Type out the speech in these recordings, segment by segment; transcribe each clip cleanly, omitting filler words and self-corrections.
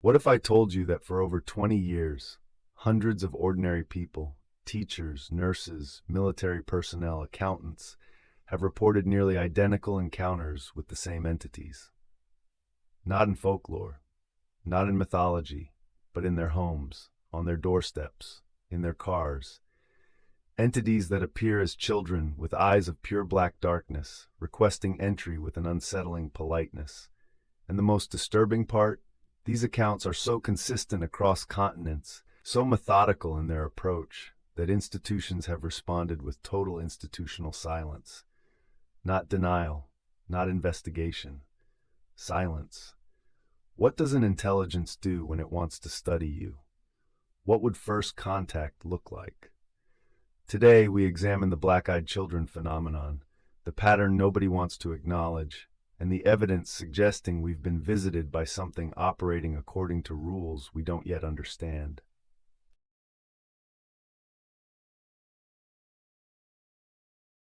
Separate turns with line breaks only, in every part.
What if I told you that for over 20 years, hundreds of ordinary people, teachers, nurses, military personnel, accountants, have reported nearly identical encounters with the same entities? Not in folklore, not in mythology, but in their homes, on their doorsteps, in their cars. Entities that appear as children with eyes of pure black darkness, requesting entry with an unsettling politeness. And the most disturbing part? These accounts are so consistent across continents, so methodical in their approach, that institutions have responded with total institutional silence. Not denial, not investigation. Silence. What does an intelligence do when it wants to study you? What would first contact look like? Today, we examine the black-eyed children phenomenon, the pattern nobody wants to acknowledge, and the evidence suggesting we've been visited by something operating according to rules we don't yet understand.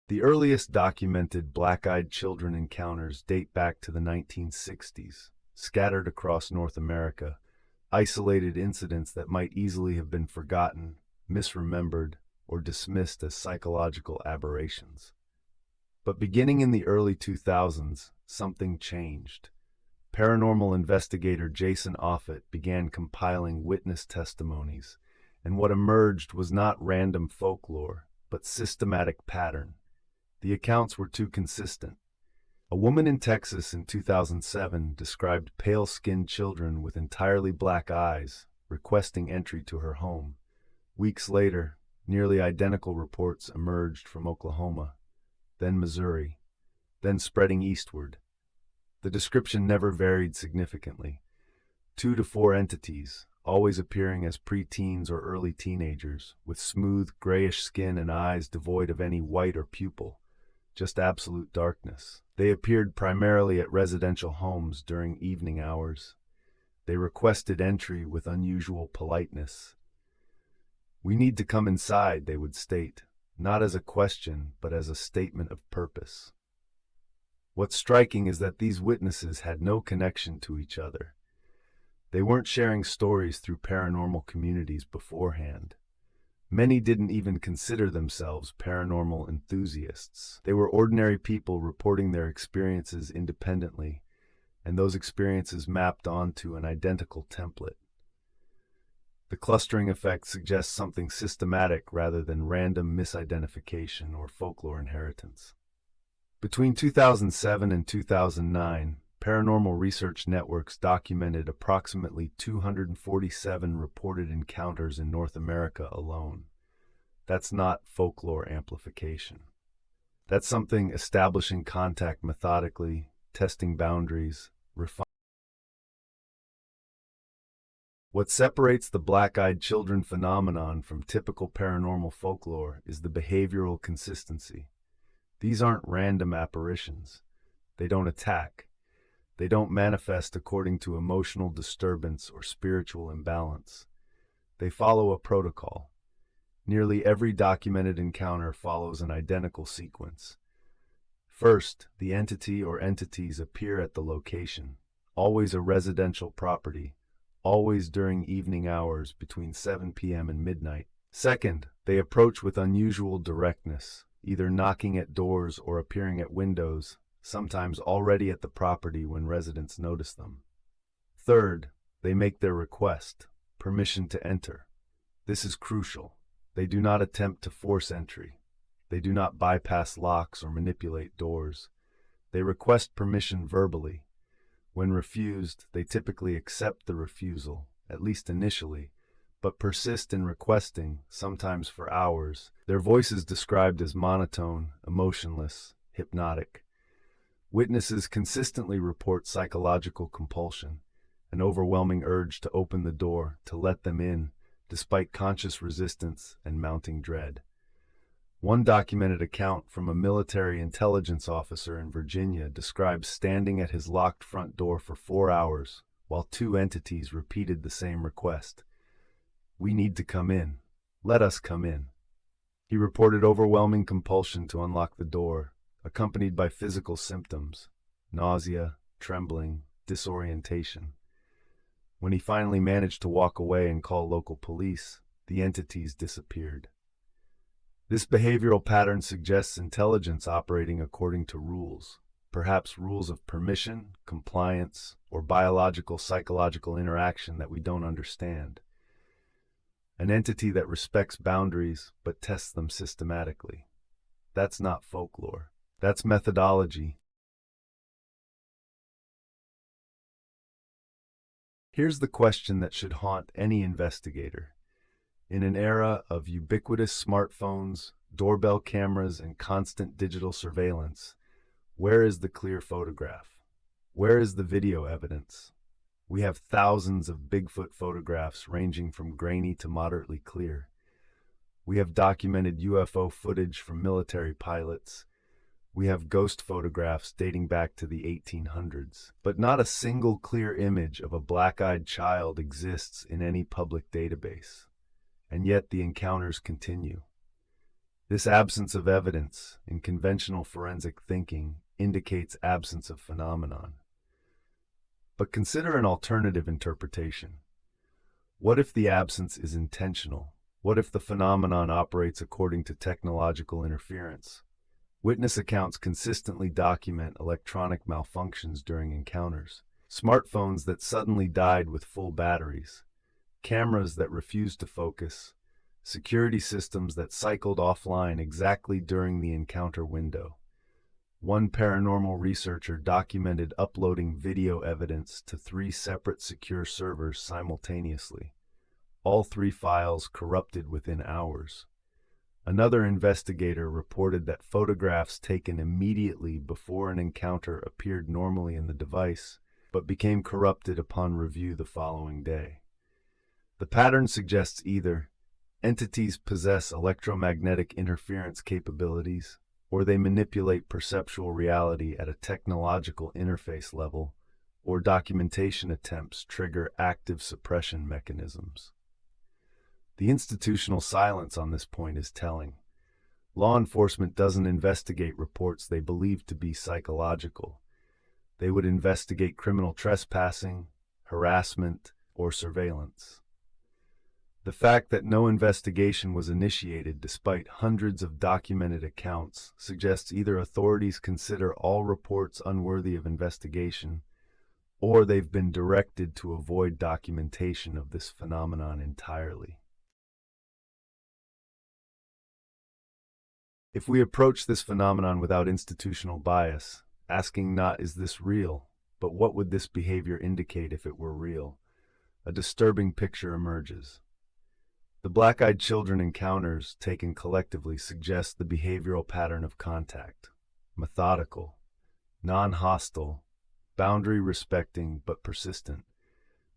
The earliest documented black-eyed children encounters date back to the 1960s, scattered across North America, isolated incidents that might easily have been forgotten, misremembered, or dismissed as psychological aberrations. But beginning in the early 2000s, something changed. Paranormal investigator Jason Offutt began compiling witness testimonies, and what emerged was not random folklore, but systematic pattern. The accounts were too consistent. A woman in Texas in 2007 described pale-skinned children with entirely black eyes requesting entry to her home. Weeks later, nearly identical reports emerged from Oklahoma, then Missouri, then spreading eastward. The description never varied significantly. 2 to 4 entities, always appearing as preteens or early teenagers, with smooth, grayish skin and eyes devoid of any white or pupil, just absolute darkness. They appeared primarily at residential homes during evening hours. They requested entry with unusual politeness. "We need to come inside," they would state, not as a question, but as a statement of purpose. What's striking is that these witnesses had no connection to each other. They weren't sharing stories through paranormal communities beforehand. Many didn't even consider themselves paranormal enthusiasts. They were ordinary people reporting their experiences independently, and those experiences mapped onto an identical template. The clustering effect suggests something systematic rather than random misidentification or folklore inheritance. Between 2007 and 2009, paranormal research networks documented approximately 247 reported encounters in North America alone. That's not folklore amplification. That's something establishing contact methodically, testing boundaries, refining. What separates the black-eyed children phenomenon from typical paranormal folklore is the behavioral consistency. These aren't random apparitions. They don't attack. They don't manifest according to emotional disturbance or spiritual imbalance. They follow a protocol. Nearly every documented encounter follows an identical sequence. First, the entity or entities appear at the location, always a residential property, always during evening hours between 7 p.m. and midnight. Second, they approach with unusual directness, either knocking at doors or appearing at windows, sometimes already at the property when residents notice them. Third, they make their request, permission to enter. This is crucial. They do not attempt to force entry. They do not bypass locks or manipulate doors. They request permission verbally. When refused, they typically accept the refusal, at least initially, but persist in requesting, sometimes for hours. Their voice is described as monotone, emotionless, hypnotic. Witnesses consistently report psychological compulsion, an overwhelming urge to open the door, to let them in, despite conscious resistance and mounting dread. One documented account from a military intelligence officer in Virginia describes standing at his locked front door for 4 hours while 2 entities repeated the same request. "We need to come in. Let us come in." He reported overwhelming compulsion to unlock the door, accompanied by physical symptoms, nausea, trembling, disorientation. When he finally managed to walk away and call local police, the entities disappeared. This behavioral pattern suggests intelligence operating according to rules, perhaps rules of permission, compliance, or biological-psychological interaction that we don't understand. An entity that respects boundaries but tests them systematically. That's not folklore. That's methodology. Here's the question that should haunt any investigator. In an era of ubiquitous smartphones, doorbell cameras, and constant digital surveillance, where is the clear photograph? Where is the video evidence? We have thousands of Bigfoot photographs ranging from grainy to moderately clear. We have documented UFO footage from military pilots. We have ghost photographs dating back to the 1800s. But not a single clear image of a black-eyed child exists in any public database. And yet the encounters continue. This absence of evidence in conventional forensic thinking indicates absence of phenomenon. But consider an alternative interpretation. What if the absence is intentional? What if the phenomenon operates according to technological interference? Witness accounts consistently document electronic malfunctions during encounters. Smartphones that suddenly died with full batteries. Cameras that refused to focus. Security systems that cycled offline exactly during the encounter window. One paranormal researcher documented uploading video evidence to 3 separate secure servers simultaneously. All 3 files corrupted within hours. Another investigator reported that photographs taken immediately before an encounter appeared normally in the device, but became corrupted upon review the following day. The pattern suggests either entities possess electromagnetic interference capabilities, or they manipulate perceptual reality at a technological interface level, or documentation attempts trigger active suppression mechanisms. The institutional silence on this point is telling. Law enforcement doesn't investigate reports they believe to be psychological. They would investigate criminal trespassing, harassment, or surveillance. The fact that no investigation was initiated despite hundreds of documented accounts suggests either authorities consider all reports unworthy of investigation, or they've been directed to avoid documentation of this phenomenon entirely. If we approach this phenomenon without institutional bias, asking not is this real, but what would this behavior indicate if it were real, a disturbing picture emerges. The black-eyed children encounters, taken collectively, suggest the behavioral pattern of contact. Methodical, non-hostile, boundary-respecting but persistent,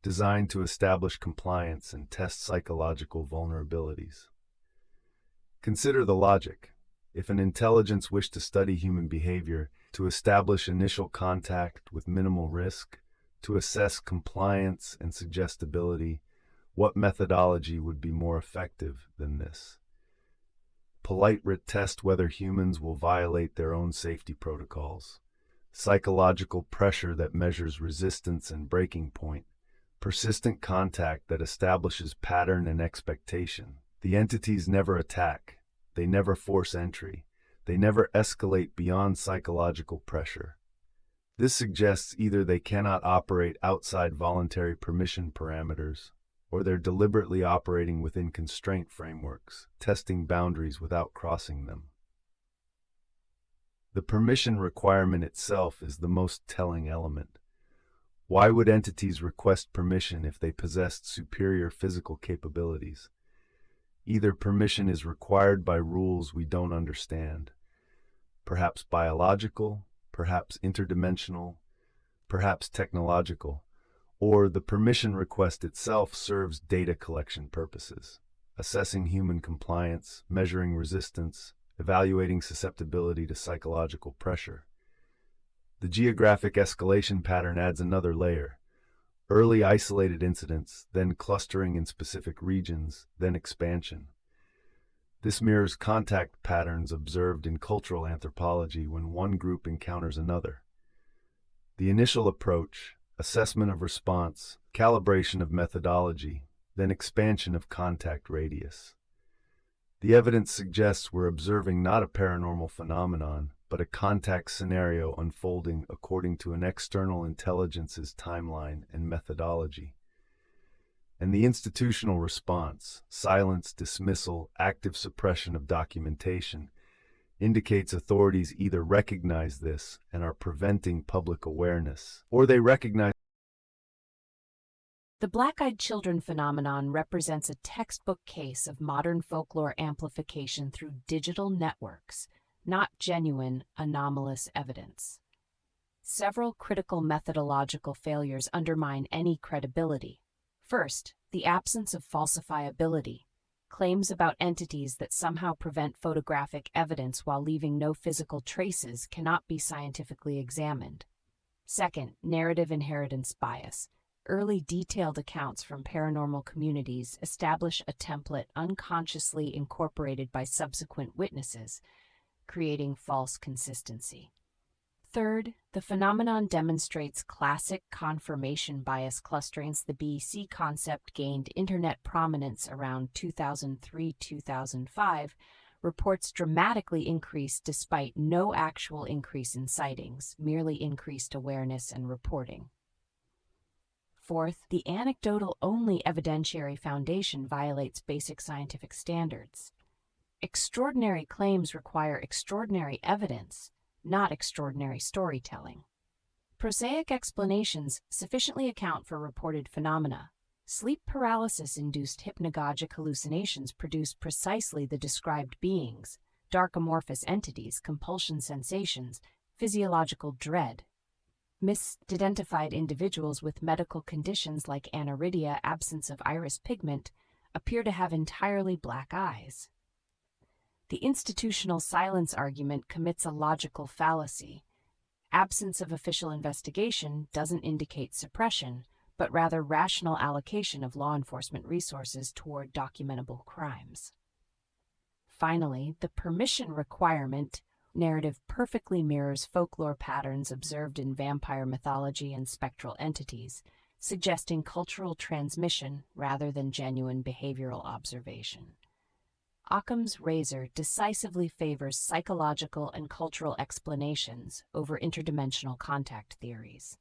designed to establish compliance and test psychological vulnerabilities. Consider the logic. If an intelligence wished to study human behavior, to establish initial contact with minimal risk, to assess compliance and suggestibility, what methodology would be more effective than this? Polite test whether humans will violate their own safety protocols. Psychological pressure that measures resistance and breaking point. Persistent contact that establishes pattern and expectation. The entities never attack. They never force entry. They never escalate beyond psychological pressure. This suggests either they cannot operate outside voluntary permission parameters, or they're deliberately operating within constraint frameworks, testing boundaries without crossing them. The permission requirement itself is the most telling element. Why would entities request permission if they possessed superior physical capabilities? Either permission is required by rules we don't understand, perhaps biological, perhaps interdimensional, perhaps technological, or the permission request itself serves data collection purposes, assessing human compliance, measuring resistance, evaluating susceptibility to psychological pressure. The geographic escalation pattern adds another layer. Early isolated incidents, then clustering in specific regions, then expansion. This mirrors contact patterns observed in cultural anthropology when one group encounters another. The initial approach, assessment of response, calibration of methodology, then expansion of contact radius. The evidence suggests we're observing not a paranormal phenomenon, but a contact scenario unfolding according to an external intelligence's timeline and methodology. And the institutional response, silence, dismissal, active suppression of documentation, indicates authorities either recognize this and are preventing public awareness, or they recognize.
The black-eyed children phenomenon represents a textbook case of modern folklore amplification through digital networks, not genuine, anomalous evidence. Several critical methodological failures undermine any credibility. First, the absence of falsifiability. Claims about entities that somehow prevent photographic evidence while leaving no physical traces cannot be scientifically examined. Second, narrative inheritance bias. Early detailed accounts from paranormal communities establish a template unconsciously incorporated by subsequent witnesses, creating false consistency. Third, the phenomenon demonstrates classic confirmation bias clusterings. The BEC concept gained internet prominence around 2003-2005, reports dramatically increased despite no actual increase in sightings, merely increased awareness and reporting. Fourth, the anecdotal-only evidentiary foundation violates basic scientific standards. Extraordinary claims require extraordinary evidence, not extraordinary storytelling. Prosaic explanations sufficiently account for reported phenomena. Sleep paralysis-induced hypnagogic hallucinations produce precisely the described beings, dark amorphous entities, compulsion sensations, physiological dread. Misidentified individuals with medical conditions like aniridia, absence of iris pigment, appear to have entirely black eyes. The institutional silence argument commits a logical fallacy. Absence of official investigation doesn't indicate suppression, but rather rational allocation of law enforcement resources toward documentable crimes. Finally, the permission requirement narrative perfectly mirrors folklore patterns observed in vampire mythology and spectral entities, suggesting cultural transmission rather than genuine behavioral observation. Occam's razor decisively favors psychological and cultural explanations over interdimensional contact theories.